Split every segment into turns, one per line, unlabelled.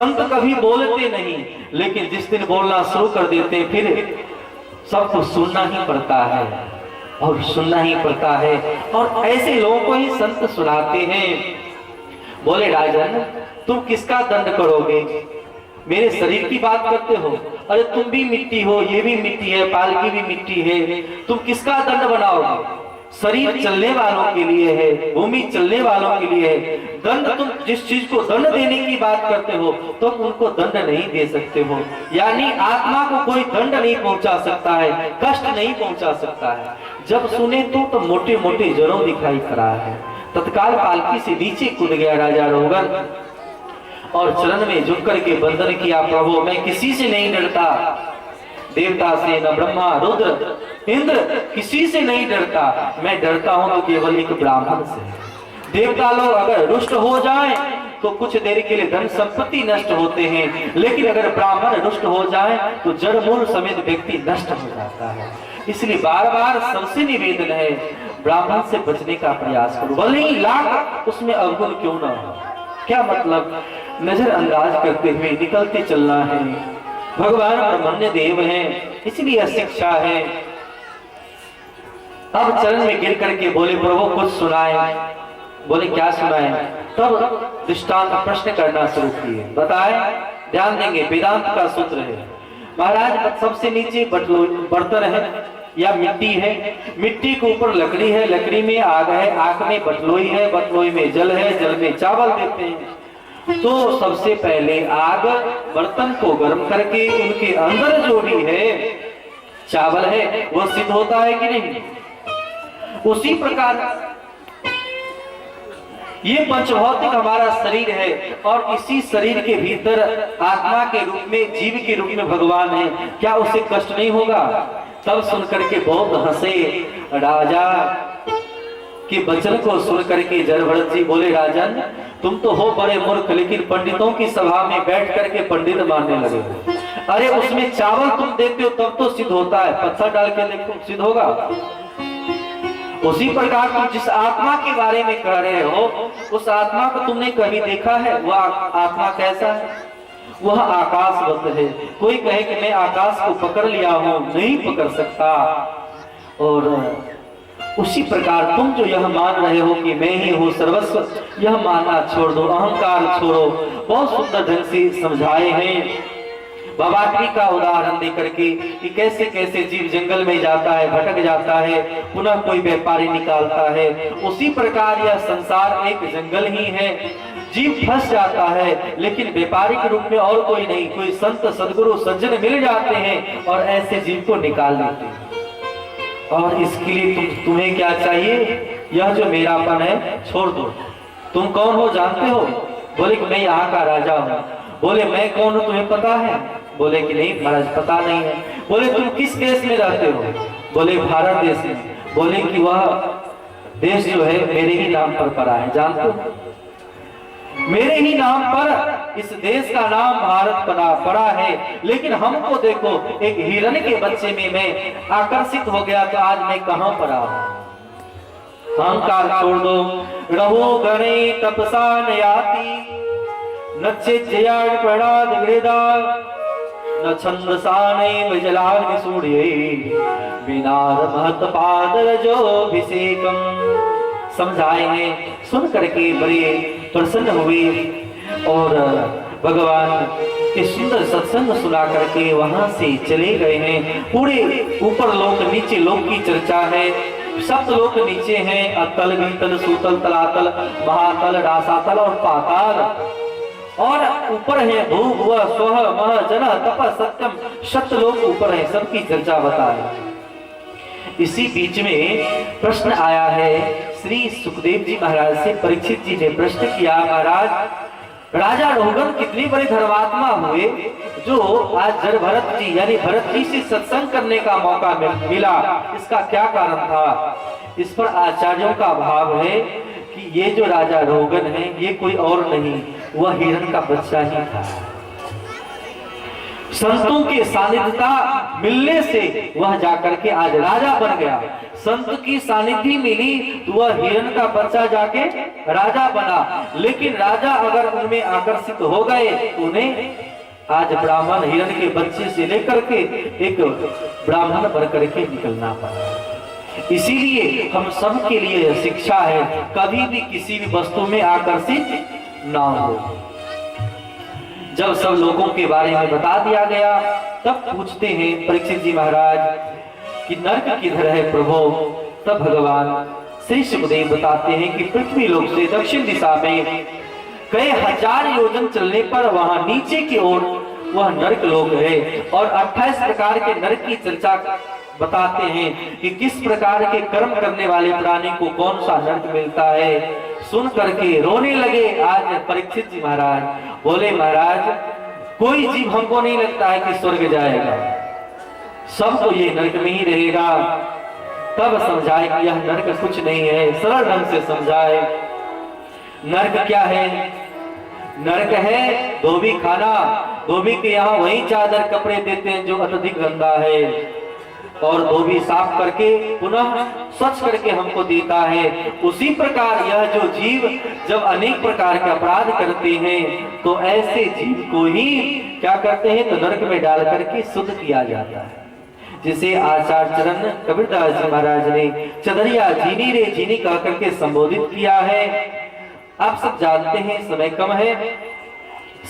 संत कभी बोलते नहीं, लेकिन जिस दिन बोलना शुरू कर देते फिर सबको सुनना ही पड़ता है और सुनना ही पड़ता है। और ऐसे लोगों को ही संत सुनाते हैं। बोले राजन, तुम किसका दंड करोगे? मेरे शरीर की बात करते हो? अरे तुम भी मिट्टी हो, ये भी मिट्टी है, पालकी भी मिट्टी है, तुम किसका दंड बनाओगे? शरीर चलने वालों के लिए है, भूमि चलने वालों के लिए है। दंड, तुम जिस चीज को दंड देने की बात करते हो तुम उनको दंड नहीं दे सकते हो। यानी आत्मा को कोई दंड नहीं पहुंचा सकता है, कष्ट नहीं पहुंचा सकता है। जब सुने तो मोटे मोटे जड़ों दिखाई पड़ा है। तत्काल पालकी से नीचे कूद गया राजा रोगन और चरण में झुक करके वंदन किया, प्रभु मैं किसी से नहीं डरता, देवता से, न ब्रह्मा, रुद्र, इंद्र, किसी से नहीं डरता। मैं डरता हूं तो केवल एक ब्राह्मण से। देवता लोग अगर रुष्ट हो जाएं तो कुछ देर के लिए धन संपत्ति नष्ट होते हैं, लेकिन अगर ब्राह्मण रुष्ट हो जाए तो जड़ मूल समेत व्यक्ति नष्ट हो जाता है। इसलिए बार बार सबसे निवेदन है, ब्राह्मण से बचने का प्रयास करो, भले ही लाख उसमें अवगुण क्यों ना हो। क्या मतलब? नजरअंदाज करते हुए निकलते चलना है। भगवान ब्रह्मण्य देव हैं, इसलिए शिक्षा है। अब चरण में गिर करके बोले, प्रभु कुछ सुनाए। बोले क्या सुनाए? तब दृष्टांत प्रश्न करना शुरू किए। बताए, ध्यान देंगे, वेदांत का सूत्र है। महाराज सबसे नीचे बर्तन है या मिट्टी है, मिट्टी के ऊपर लकड़ी है, लकड़ी में आग है, आग में बटलोई है, बटलोई में जल है, जल में चावल देते हैं। तो सबसे पहले आग बर्तन को गर्म करके उनके अंदर जो भी है चावल है वह सिद्ध होता है कि नहीं? उसी प्रकार ये पंचभौतिक हमारा शरीर है और इसी शरीर के भीतर आत्मा के रूप में, जीव के रूप में भगवान है। क्या उसे कष्ट नहीं होगा? तब सुनकर के बहुत हंसे। राजा के वचन को सुन करके जड़भरत जी बोले, राजन तुम तो हो बड़े मूर्ख, लेकिन पंडितों की सभा में बैठ करके पंडित मानने लगे हो। अरे उसमें चावल तुम देते हो तब तो सिद्ध होता है, पत्थर डाल के देखो सिद्ध होगा। उसी प्रकार तुम जिस आत्मा के बारे में कह रहे हो उस आत्मा को तुमने कभी देखा है? वह आत्मा कैसा है? वह आकाशवत है। कोई कहे कि मैं आकाश को पकड़ लिया हूं, नहीं पकड़ सकता। और उसी प्रकार तुम जो यह मान रहे हो कि मैं ही हूँ सर्वस्व, यह मानना छोड़ दो, अहंकार छोड़ो। बहुत सुंदर ढंग से समझाए हैं बाबाजी का उदाहरण देकर के कि कैसे कैसे जीव जंगल में जाता है, भटक जाता है, पुनः कोई व्यापारी निकालता है। उसी प्रकार यह संसार एक जंगल ही है। जीव फंस जाता है लेकिन व्यापारी के रूप में और कोई नहीं, कोई संत सदगुरु सज्जन मिल जाते हैं और ऐसे जीव को निकाल देते हैं। और इसके लिए तुम्हें क्या चाहिए? यह जो मेरापन है छोड़ दो। तुम कौन हो जानते हो? बोले कि मैं यहाँ का राजा हूँ। बोले मैं कौन हूँ तुम्हें पता है? बोले कि नहीं महाराज पता नहीं है। बोले तुम किस देश में रहते हो? बोले भारत देश में। बोले कि वह देश जो है मेरे ही नाम पर पड़ा है, जानते हो? मेरे ही नाम पर इस देश का नाम भारत पड़ा है। लेकिन हमको देखो, एक हिरण के बच्चे में मैं आकर्षित हो गया तो आज मैं कहां पड़ा हूं। अहंकार छोड़ दो। रहो गणे तपसा नयाति न चिज्जयाड प्रणाद वेदा न छंदसाने विजलान सूर्ये विनार महत पादर जो अभिषेकम। समझाए हैं, सुन करके बड़े प्रसन्न हुए और भगवान के सुंदर सत्संग सुना करके वहां से चले गए हैं। पूरे ऊपर लोक नीचे लोक की चर्चा है। सप्त लोक नीचे हैं, अतल वितल सूतल तलातल महातल रासातल और पाताल। और ऊपर है भू भुव स्वह मह जन तप सत्यम, सप्त लोक ऊपर है, सबकी चर्चा बताए। इसी बीच में प्रश्न आया है। श्री सुखदेव जी महाराज से परीक्षित जी ने प्रश्न किया, महाराज राजा रोगन कितने बड़े धर्मात्मा हुए जो आज भरत जी यानी भरत जी से सत्संग करने का मौका मिला, इसका क्या कारण था? इस पर आचार्यों का भाव है कि ये जो राजा रोगन है ये कोई और नहीं, वह हिरण का बच्चा ही था। संतों के सानिध्यता मिलने से वह जाकर के आज राजा बन गया। संत की सानिध्य मिली तो वह हिरण का बच्चा जाके राजा बना। लेकिन राजा अगर उनमें आकर्षित हो गए तो उन्हें आज ब्राह्मण हिरण के बच्चे से लेकर के एक ब्राह्मण बन करके निकलना पड़ा। इसीलिए हम सब के लिए शिक्षा है, कभी भी किसी भी वस्तु में आकर्षित ना हो। जब सब लोगों के बारे में बता दिया गया तब पूछते हैं परीक्षित जी महाराज कि नर्क किधर है प्रभु। तब भगवान श्री सुखदेव बताते हैं कि पृथ्वी लोक से दक्षिण दिशा में कई हजार योजन चलने पर वहां नीचे की ओर वह नर्क लोक है। और 28 प्रकार के नर्क की चर्चा बताते हैं कि किस प्रकार के कर्म करने वाले प्राणी को कौन सा नर्क मिलता है। सुन करके रोने लगे आज परीक्षित जी महाराज। बोले महाराज कोई जीव हमको नहीं लगता है कि स्वर्ग जाएगा, सबको ये नरक में ही रहेगा। तब समझाए कि यह नरक कुछ नहीं है, सरल ढंग से समझाए। नरक क्या है? नरक है धोबी खाना। धोबी के यहाँ वही चादर कपड़े देते हैं जो अत्यधिक गंदा है, और धोबी साफ करके पुनः स्वच्छ करके हमको देता है। उसी प्रकार यह जो जीव जब अनेक प्रकार के अपराध करते हैं तो ऐसे जीव को ही क्या करते हैं तो नरक में डाल करके शुद्ध किया जाता है। जिसे आचार्य चरण कबीरदास जी महाराज ने चदरिया जीनी रे जीनी कह करके संबोधित किया है। आप सब जानते हैं, समय कम है,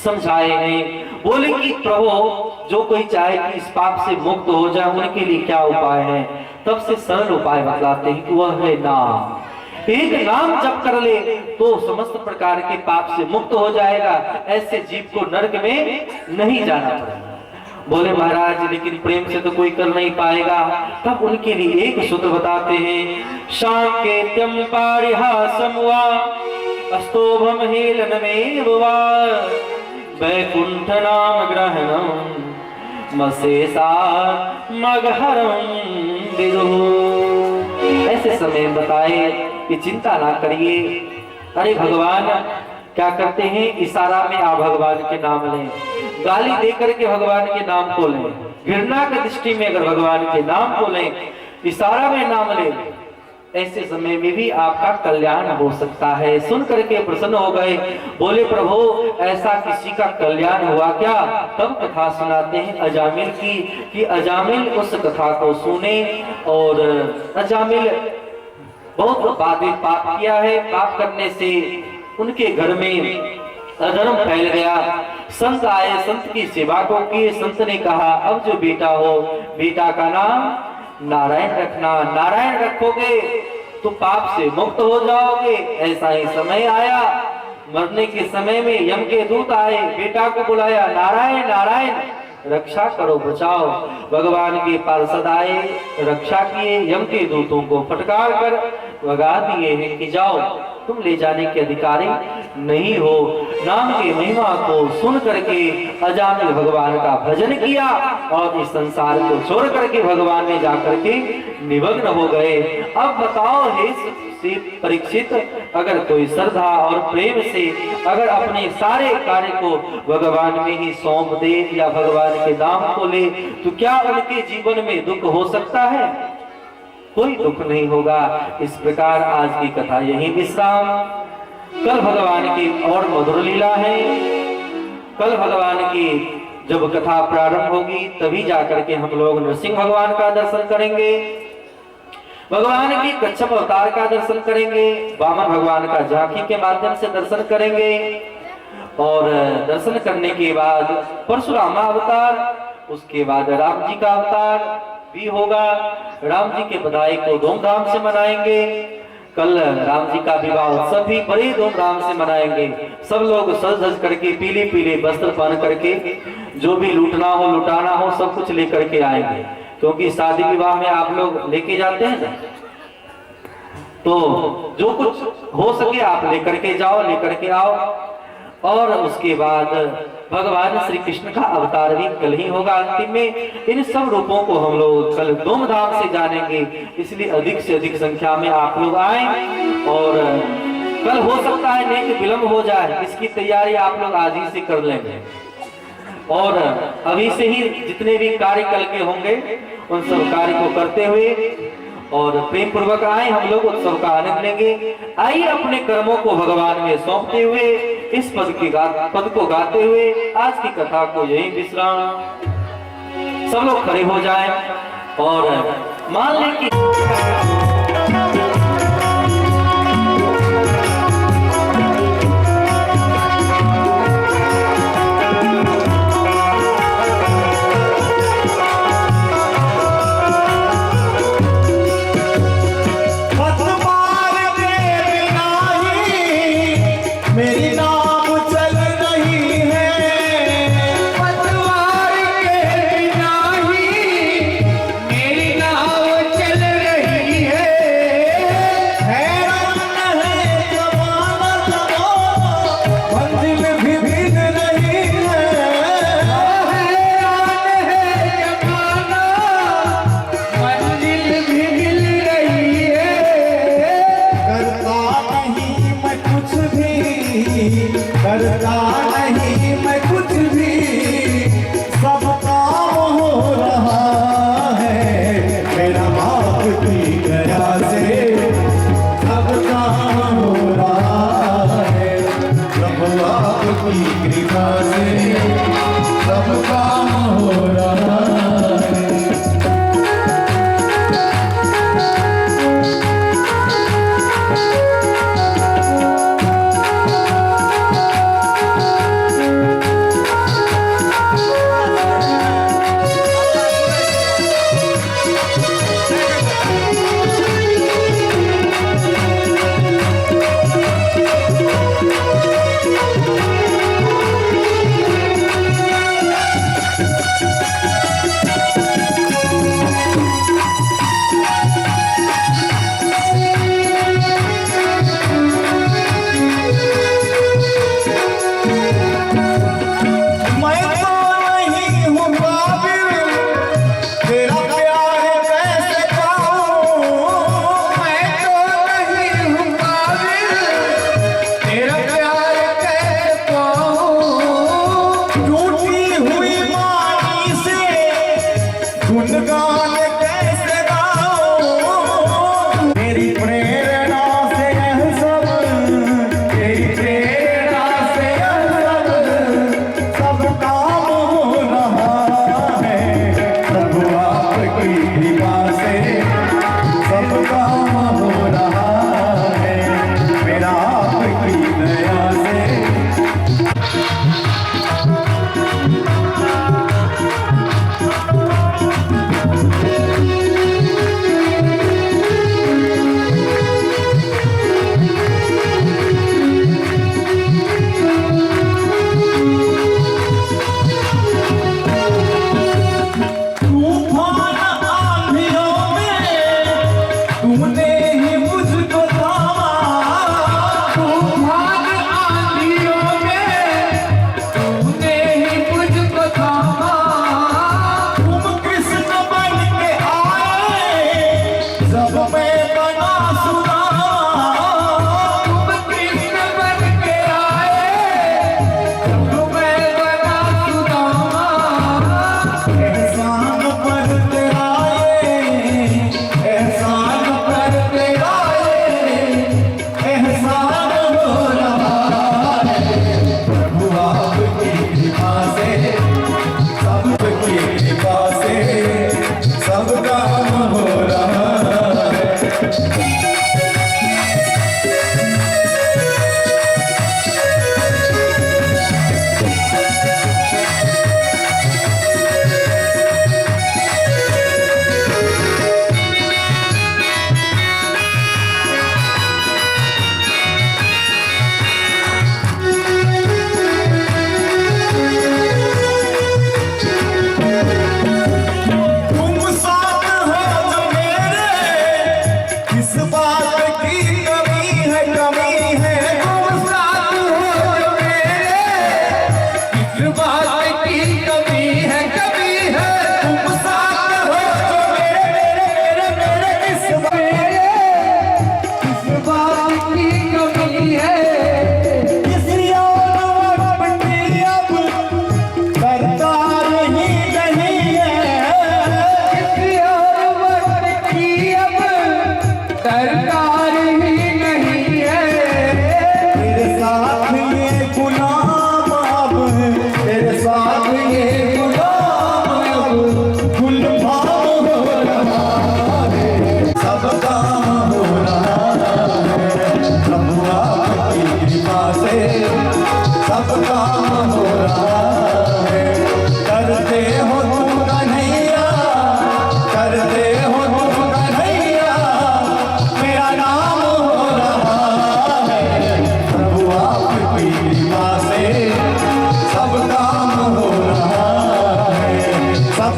समझाए हैं। बोले कि प्रभु जो कोई चाहे कि इस पाप से मुक्त हो जाए उनके लिए क्या उपाय है। तब से सरल उपाय बतलाते हैं कि वह है नाम। एक नाम जप कर ले तो समस्त प्रकार के पाप से मुक्त हो जाएगा। ऐसे जीव को नरक में नहीं जाना पड़ेगा। बोले महाराज लेकिन प्रेम से तो कोई कर नहीं पाएगा। तब उनके लिए एक सूत्र बताते हैं, सांकेत्यम पारिहासम वा अस्तोभम हेलनमेव वा वैकुंठ नाम ग्रहणम मसेसा मगहरम विदुः। ऐसे समय बताए कि चिंता ना करिए। अरे भगवान क्या करते हैं, इशारा में आप भगवान के नाम लें, गाली दे करके भगवान के नाम को लें, घृणा की दृष्टि में अगर भगवान के नाम को लें, इशारा में नाम लें, ऐसे समय में भी आपका कल्याण हो सकता है। सुन करके प्रसन्न हो गए। बोले प्रभु ऐसा किसी का कल्याण हुआ क्या? तब कथा सुनाते हैं अजामिल की कि अजामिल उस कथा को सुने। और अजामिल बहुत बातें पाप किया है, पाप करने से उनके घर में अधर्म फैल गया। संत आए, संत की सेवा को किए। संत ने कहा अब जो बेटा हो बेटा का नाम नारायण रखना, नारायण रखोगे तो पाप से मुक्त हो जाओगे। ऐसा ही समय आया, मरने के समय में यम के दूत आए, बेटा को बुलाया, नारायण नारायण रक्षा करो बचाओ। भगवान के पार्षद आए, रक्षा किए, यम के दूतों को फटकार कर भगा दिए हैं कि जाओ तुम ले जाने के अधिकारी नहीं हो। नाम की महिमा को सुन करके अजामिल भगवान का भजन किया और इस संसार को छोड़ करके भगवान में जाकर के निमग्न हो गए। अब बताओ हे परीक्षित, अगर कोई श्रद्धा और प्रेम से अगर अपने सारे कार्य को भगवान में ही सौंप दे या भगवान के नाम को ले तो क्या उनके जीवन में दुख हो सकता है? कोई दुख नहीं होगा। इस प्रकार आज की कथा यही विश्राम। कल भगवान की और मधुर लीला है। कल भगवान की जब कथा प्रारंभ होगी तभी जाकर के हम लोग नरसिंह भगवान का दर्शन करेंगे, भगवान की कच्छप अवतार का दर्शन करेंगे, वामन भगवान का झांकी के माध्यम से दर्शन करेंगे। और दर्शन करने के बाद परशुराम अवतार, उसके बाद राम जी का अवतार भी होगा। राम जी के बधाई को धूमधाम से मनाएंगे। कल राम जी का विवाह उत्सव भी बड़े धूमधाम से मनाएंगे। सब लोग सज धज करके पीले पीले वस्त्र पहन करके जो भी लूटना हो लुटाना हो सब कुछ लेकर के आएंगे, क्योंकि शादी विवाह में आप लोग लेके जाते हैं ना, तो जो कुछ हो सके आप लेकर के जाओ, लेकर के आओ। और उसके बाद भगवान श्री कृष्ण का अवतार भी कल ही होगा अंतिम में। इन सब रूपों को हम लोग कल धूमधाम से जानेंगे, इसलिए अधिक से अधिक संख्या में आप लोग आए। और कल हो सकता है नहीं कि विलंब हो जाए, इसकी तैयारी आप लोग आज ही से कर लेंगे। और अभी से ही जितने भी कार्य कल के होंगे उन सब कार्य को करते हुए और प्रेम पूर्वक आए हम लोग उत्सव का आनंद लेंगे। आइए अपने कर्मों को भगवान में सौंपते हुए इस पद को गाते हुए आज की कथा को यही विश्राम। सब लोग खड़े हो जाएं और मान लें कि
करता नहीं मैं कुछ भी, सब काम हो रहा है मेरा बाप की दया से, सब काम हो रहा है सब बाप की कृपा से, सब काम हो रहा है। गुणगान कैसे गाऊं, तेरी प्रेरणा से यह सब, तेरी प्रेरणा से यह सब, सब काम हो रहा है सब आपकी कृपा से, सब काम हो रहा है मेरा आपकी दया से।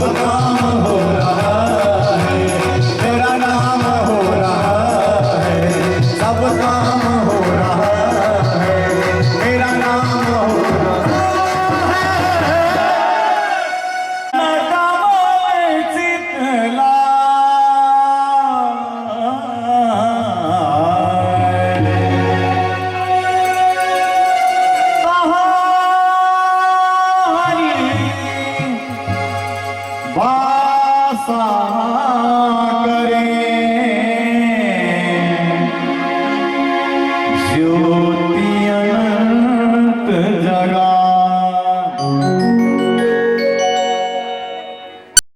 सब